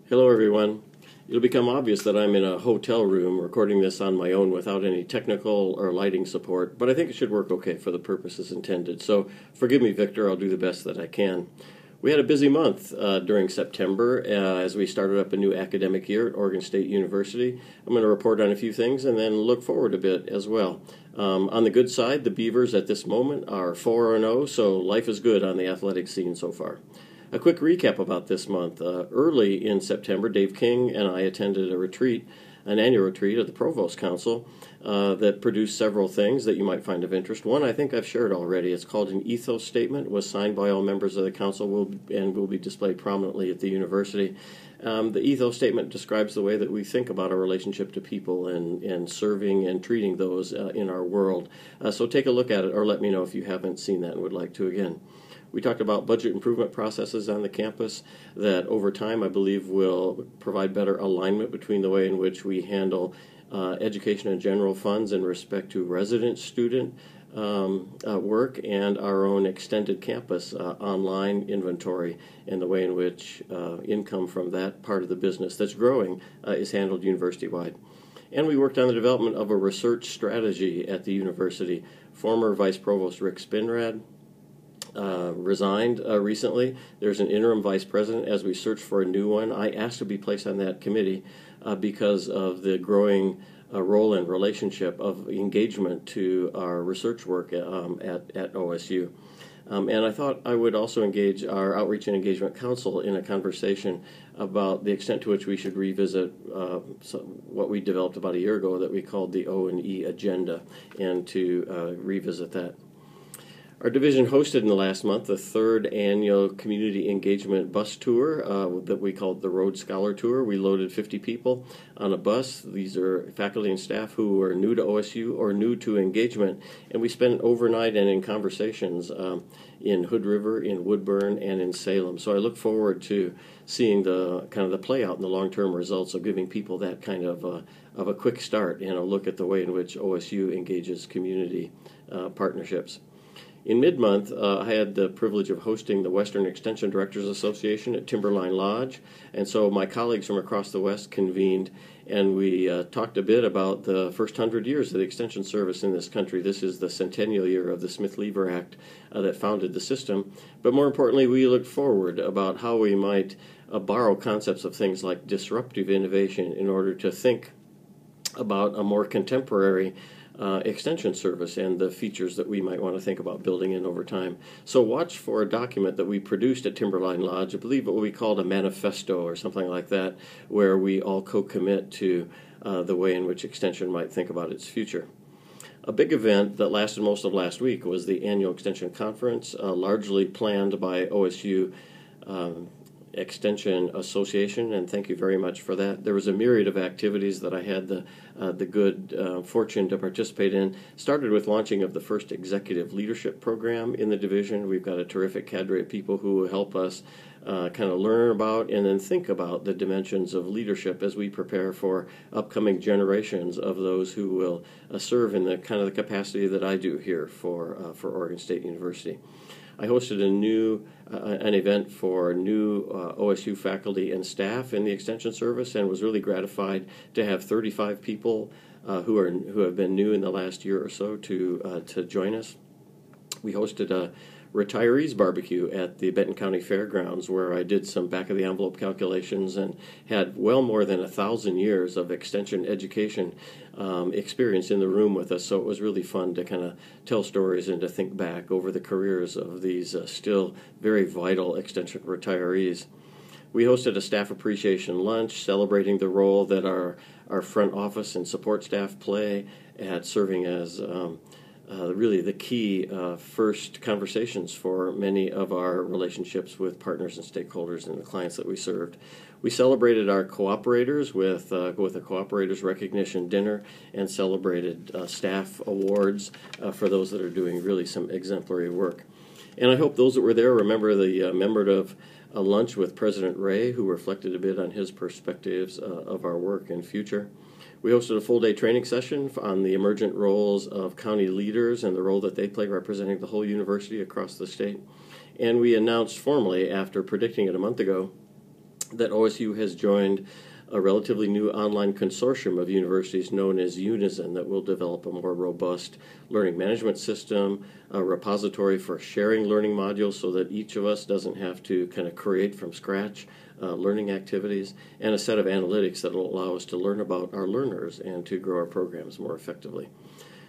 Hello, everyone. It'll become obvious that I'm in a hotel room recording this on my own without any technical or lighting support, but I think it should work okay for the purposes intended. So forgive me, Victor, I'll do the best that I can. We had a busy month during September as we started up a new academic year at Oregon State University. I'm going to report on a few things and then look forward a bit as well. On the good side, the Beavers at this moment are 4-0, so life is good on the athletic scene so far. A quick recap about this month. Early in September, Dave King and I attended a retreat, an annual retreat of the Provost Council that produced several things that you might find of interest. One I think I've shared already. It's called an ethos statement. It was signed by all members of the council and will be displayed prominently at the university. The ethos statement describes the way that we think about our relationship to people and serving and treating those in our world. So take a look at it or let me know if you haven't seen that and would like to again. We talked about budget improvement processes on the campus that over time I believe will provide better alignment between the way in which we handle education and general funds in respect to resident student work and our own extended campus online inventory and the way in which income from that part of the business that's growing is handled university-wide. And we worked on the development of a research strategy at the university. Former Vice Provost Rick Spinrad resigned recently. There's an interim vice president as we search for a new one. I asked to be placed on that committee because of the growing role and relationship of engagement to our research work at OSU. And I thought I would also engage our Outreach and Engagement Council in a conversation about the extent to which we should revisit what we developed about a year ago that we called the O&E Agenda, and to revisit that. Our division hosted in the last month the third annual community engagement bus tour that we called the Road Scholar Tour. We loaded 50 people on a bus. These are faculty and staff who are new to OSU or new to engagement, and we spent overnight and in conversations in Hood River, in Woodburn, and in Salem. So I look forward to seeing the kind of the play out and the long-term results of giving people that kind of a quick start and a look at the way in which OSU engages community partnerships. In mid-month, I had the privilege of hosting the Western Extension Directors Association at Timberline Lodge, and so my colleagues from across the West convened, and we talked a bit about the first 100 years of the Extension Service in this country. This is the centennial year of the Smith-Lever Act that founded the system, but more importantly, we looked forward about how we might borrow concepts of things like disruptive innovation in order to think about a more contemporary extension service and the features that we might want to think about building in over time. So watch for a document that we produced at Timberline Lodge, I believe what we called a manifesto or something like that, where we all co-commit to the way in which extension might think about its future. A big event that lasted most of last week was the annual Extension Conference, largely planned by OSU Extension Association, and thank you very much for that. There was a myriad of activities that I had the good fortune to participate in. Started with launching of the first executive leadership program in the division. We've got a terrific cadre of people who will help us kind of learn about and then think about the dimensions of leadership as we prepare for upcoming generations of those who will serve in the kind of the capacity that I do here for Oregon State University. I hosted an event for new OSU faculty and staff in the Extension Service, and was really gratified to have 35 people who have been new in the last year or so to join us. We hosted a retirees barbecue at the Benton County Fairgrounds, where I did some back-of-the-envelope calculations and had well more than 1,000 years of extension education experience in the room with us. So it was really fun to kind of tell stories and to think back over the careers of these still very vital extension retirees. We hosted a staff appreciation lunch celebrating the role that our front office and support staff play at serving as really the key first conversations for many of our relationships with partners and stakeholders and the clients that we served. We celebrated our cooperators with a cooperators recognition dinner and celebrated staff awards for those that are doing really some exemplary work. And I hope those that were there remember the of a lunch with President Ray, who reflected a bit on his perspectives of our work and future. We hosted a full-day training session on the emergent roles of county leaders and the role that they play representing the whole university across the state. And we announced formally, after predicting it a month ago, that OSU has joined a relatively new online consortium of universities known as Unison that will develop a more robust learning management system, a repository for sharing learning modules so that each of us doesn't have to kind of create from scratch learning activities, and a set of analytics that will allow us to learn about our learners and to grow our programs more effectively.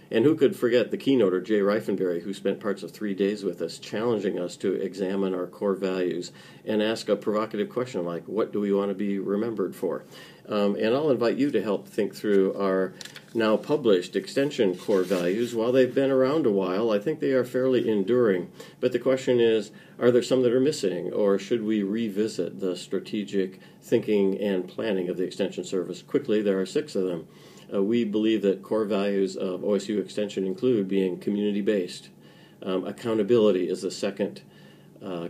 And who could forget the keynoter, Jay Reifenberry, who spent parts of 3 days with us, challenging us to examine our core values and ask a provocative question like, what do we want to be remembered for? And I'll invite you to help think through our now published extension core values. While they've been around a while, I think they are fairly enduring. But the question is, are there some that are missing, or should we revisit the strategic thinking and planning of the Extension Service? Quickly, there are 6 of them. We believe that core values of OSU Extension include being community-based. Accountability is the second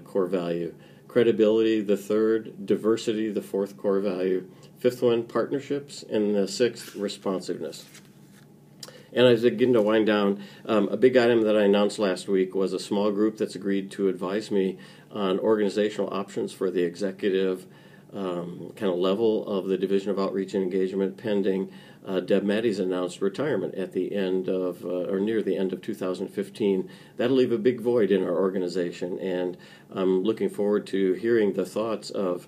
core value. Credibility, the third. Diversity, the fourth core value. Fifth one, partnerships. And the sixth, responsiveness. And as I begin to wind down, a big item that I announced last week was a small group that's agreed to advise me on organizational options for the executive kind of level of the Division of Outreach and Engagement pending Deb Maddie's announced retirement at the end of, or near the end of 2015. That'll leave a big void in our organization, and I'm looking forward to hearing the thoughts of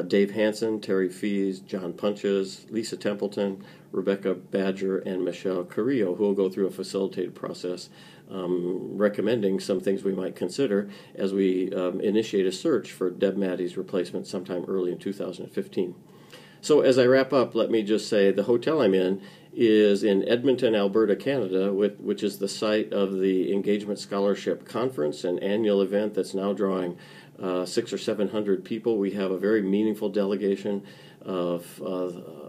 Dave Hansen, Terry Fees, John Punches, Lisa Templeton, Rebecca Badger, and Michelle Carrillo, who will go through a facilitated process recommending some things we might consider as we initiate a search for Deb Maddie's replacement sometime early in 2015. So as I wrap up, let me just say the hotel I'm in is in Edmonton, Alberta, Canada, which is the site of the Engagement Scholarship Conference, an annual event that's now drawing 600 or 700 people. We have a very meaningful delegation of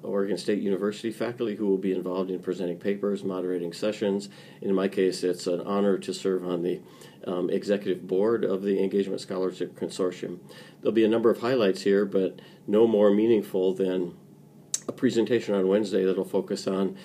Oregon State University faculty who will be involved in presenting papers, moderating sessions. In my case, it's an honor to serve on the executive board of the Engagement Scholarship Consortium. There'll be a number of highlights here, but no more meaningful than a presentation on Wednesday that'll focus on